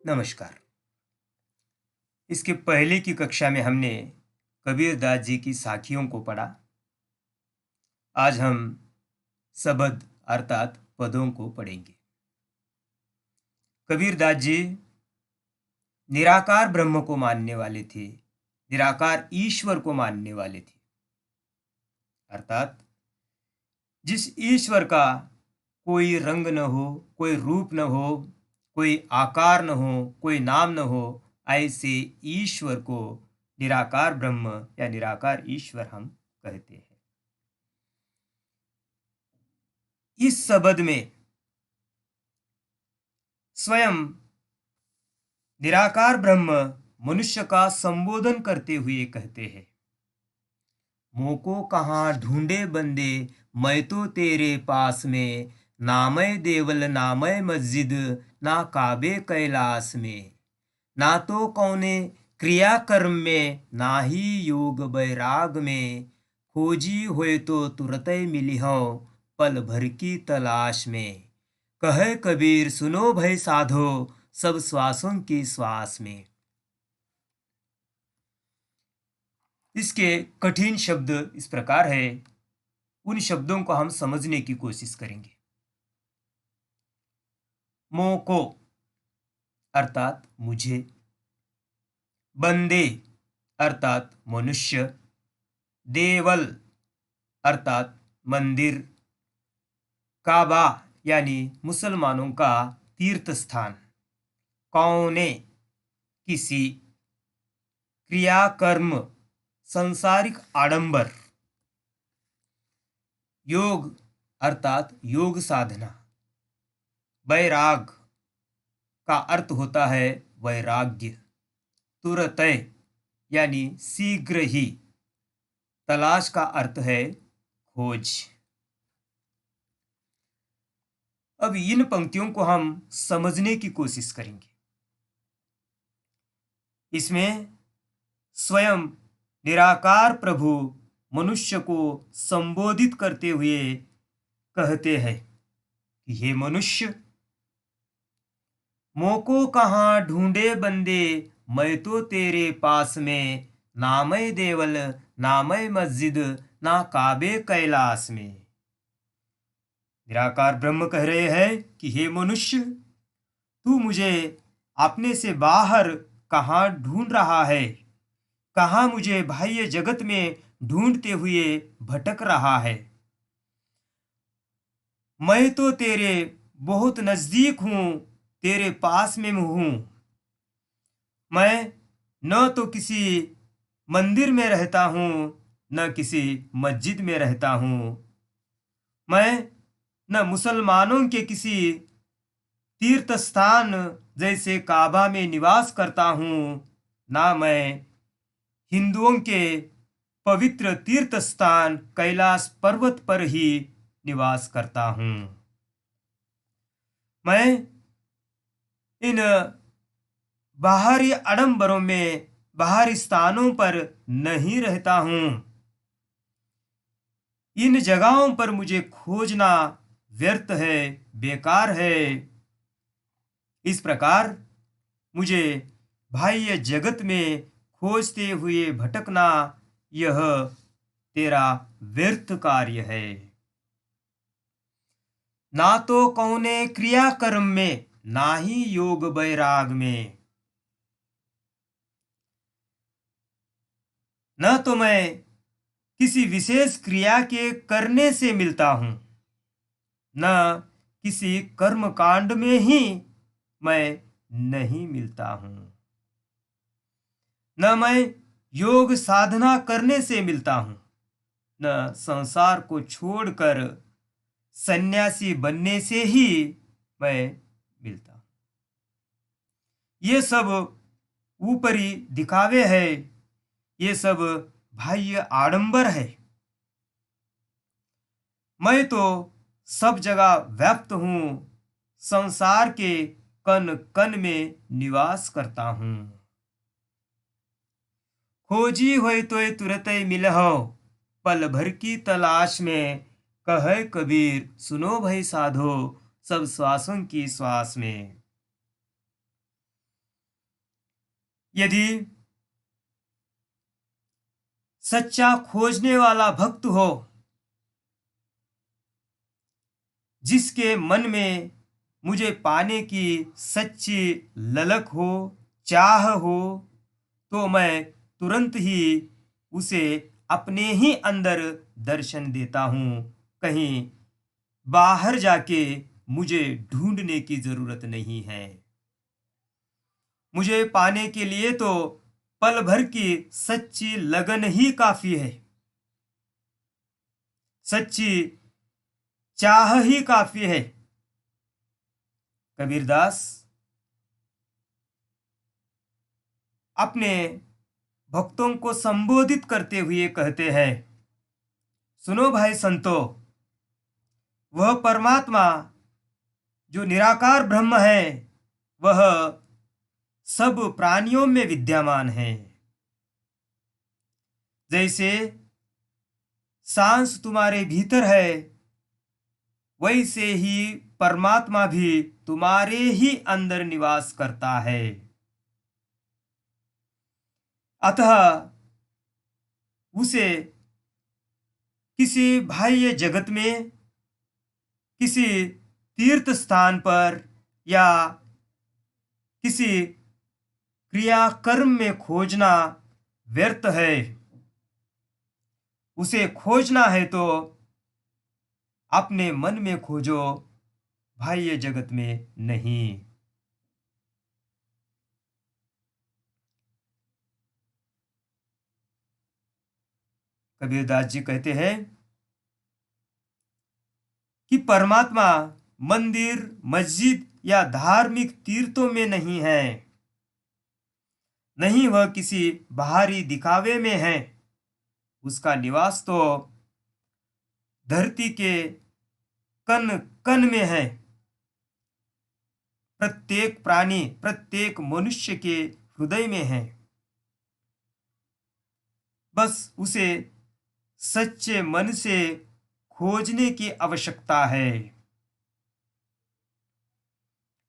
नमस्कार। इसके पहले की कक्षा में हमने कबीरदास जी की साखियों को पढ़ा। आज हम शब्द अर्थात पदों को पढ़ेंगे। कबीरदास जी निराकार ब्रह्म को मानने वाले थे, निराकार ईश्वर को मानने वाले थे। अर्थात जिस ईश्वर का कोई रंग न हो, कोई रूप न हो, कोई आकार न हो, कोई नाम न हो, ऐसे ईश्वर को निराकार ब्रह्म या निराकार ईश्वर हम कहते हैं। इस शब्द में स्वयं निराकार ब्रह्म मनुष्य का संबोधन करते हुए कहते हैं, मोको कहाँ ढूंढे बंदे, मैं तो तेरे पास में, नामय देवल नामय मस्जिद, ना काबे कैलाश में, ना तो कौने क्रिया कर्म में, ना ही योग बैराग में, खोजी होए तो तुरत मिली हो, पल भर की तलाश में, कहे कबीर सुनो भय साधो, सब श्वासों की श्वास में। इसके कठिन शब्द इस प्रकार है, उन शब्दों को हम समझने की कोशिश करेंगे। मोको अर्थात मुझे, बंदे अर्थात मनुष्य, देवल अर्थात मंदिर, काबा यानी मुसलमानों का तीर्थ स्थान, कौने किसी, क्रिया कर्म संसारिक आडंबर, योग अर्थात योग साधना, वैराग का अर्थ होता है वैराग्य, तुरत यानी शीघ्र ही, तलाश का अर्थ है खोज। अब इन पंक्तियों को हम समझने की कोशिश करेंगे। इसमें स्वयं निराकार प्रभु मनुष्य को संबोधित करते हुए कहते हैं कि हे मनुष्य, मोको कहाँ ढूंढे बंदे, मैं तो तेरे पास में, नामय देवल नामय मस्जिद, ना काबे कैलाश में। निराकार ब्रह्म कह रहे हैं कि हे मनुष्य, तू मुझे अपने से बाहर कहाँ ढूंढ रहा है, कहाँ मुझे बाह्य जगत में ढूंढते हुए भटक रहा है। मैं तो तेरे बहुत नजदीक हूं, तेरे पास में हूं। मैं न तो किसी मंदिर में रहता हूं, न किसी मस्जिद में रहता हूं। मैं न मुसलमानों के किसी तीर्थ स्थान जैसे काबा में निवास करता हूं, ना मैं हिंदुओं के पवित्र तीर्थ स्थान कैलाश पर्वत पर ही निवास करता हूं। मैं इन बाहरी आडंबरों में, बाहरी स्थानों पर नहीं रहता हूं। इन जगहों पर मुझे खोजना व्यर्थ है, बेकार है। इस प्रकार मुझे बाह्य जगत में खोजते हुए भटकना, यह तेरा व्यर्थ कार्य है। ना तो कौने क्रिया कर्म में, ना ही योग बैराग में। न तो मैं किसी विशेष क्रिया के करने से मिलता हूं, न किसी कर्म कांड में ही मैं नहीं मिलता हूं, न मैं योग साधना करने से मिलता हूं, न संसार को छोड़कर सन्यासी बनने से ही मैं मिलता हूं। ये सब ऊपरी दिखावे है, ये सब बाह्य आडंबर है। मैं तो सब जगह व्याप्त हूं, संसार के कण कण में निवास करता हूं। खोजी होए तो तुरत मिलहो, पल भर की तलाश में, कहे कबीर सुनो भई साधो, सब श्वासों की श्वास में। यदि सच्चा खोजने वाला भक्त हो, जिसके मन में मुझे पाने की सच्ची ललक हो, चाह हो, तो मैं तुरंत ही उसे अपने ही अंदर दर्शन देता हूँ। कहीं बाहर जाके मुझे ढूंढने की जरूरत नहीं है। मुझे पाने के लिए तो पल भर की सच्ची लगन ही काफी है, सच्ची चाह ही काफी है। कबीरदास अपने भक्तों को संबोधित करते हुए कहते हैं, सुनो भाई संतो, वह परमात्मा जो निराकार ब्रह्म है, वह सब प्राणियों में विद्यमान है। जैसे सांस तुम्हारे भीतर है, वैसे ही परमात्मा भी तुम्हारे ही अंदर निवास करता है। अतः उसे किसी बाह्य जगत में, किसी तीर्थ स्थान पर या किसी क्रियाकर्म में खोजना व्यर्थ है। उसे खोजना है तो अपने मन में खोजो, बाह्य जगत में नहीं। कबीरदास जी कहते हैं कि परमात्मा मंदिर, मस्जिद या धार्मिक तीर्थों में नहीं है, नहीं वह किसी बाहरी दिखावे में है। उसका निवास तो धरती के कण कण में है, प्रत्येक प्राणी, प्रत्येक मनुष्य के हृदय में है। बस उसे सच्चे मन से खोजने की आवश्यकता है।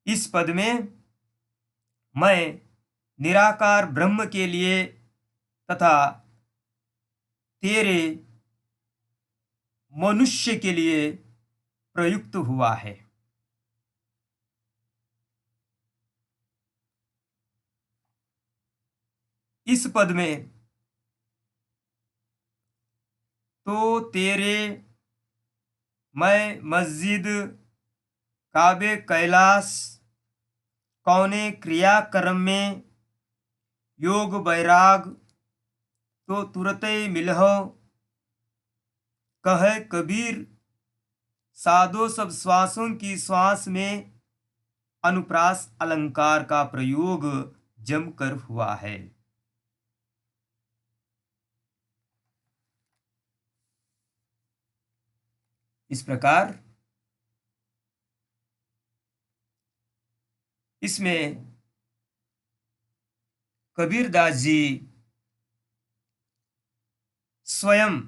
इस पद में मैं निराकार ब्रह्म के लिए तथा तेरे मनुष्य के लिए प्रयुक्त हुआ है। इस पद में तो तेरे, मैं, मस्जिद, काबे, कैलाश, कौने क्रियाक्रम में, योग बैराग तो तुरते मिलहो, कहे कबीर साधो सब श्वासों की श्वास में, अनुप्रास अलंकार का प्रयोग जमकर हुआ है। इस प्रकार इसमें कबीरदास जी स्वयं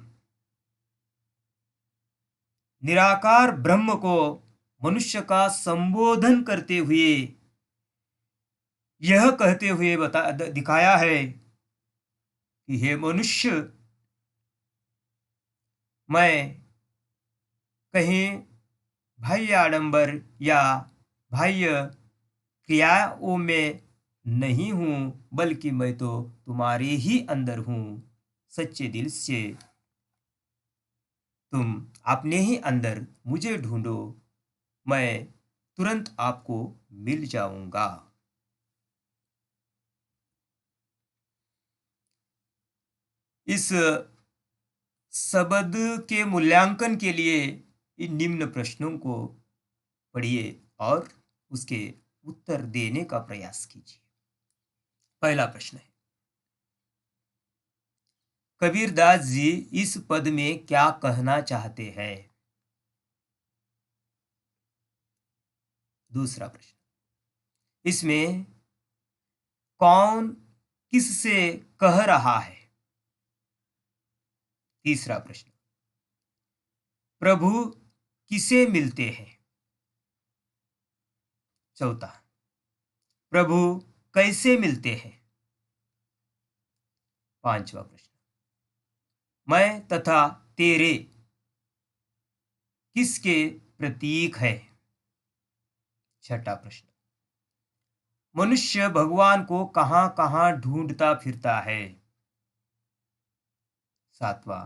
निराकार ब्रह्म को मनुष्य का संबोधन करते हुए यह कहते हुए दिखाया है कि हे मनुष्य, मैं कहीं बाह्य आडंबर या बाह्य क्रियाओं में नहीं हूं, बल्कि मैं तो तुम्हारे ही अंदर हूं। सच्चे दिल से तुम अपने ही अंदर मुझे ढूंढो, मैं तुरंत आपको मिल जाऊंगा। इस शब्द के मूल्यांकन के लिए इन निम्न प्रश्नों को पढ़िए और उसके उत्तर देने का प्रयास कीजिए। पहला प्रश्न है, कबीरदास जी इस पद में क्या कहना चाहते हैं? दूसरा प्रश्न, इसमें कौन किससे कह रहा है? तीसरा प्रश्न, प्रभु किसे मिलते हैं? चौथा, प्रभु कैसे मिलते हैं? 5वां प्रश्न, मैं तथा तेरे किसके प्रतीक है? 6ठा प्रश्न, मनुष्य भगवान को कहां कहां ढूंढता फिरता है? 7वां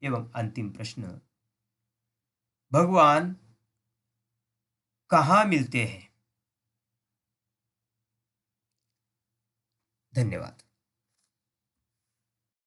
एवं अंतिम प्रश्न, भगवान कहां मिलते हैं? धन्यवाद।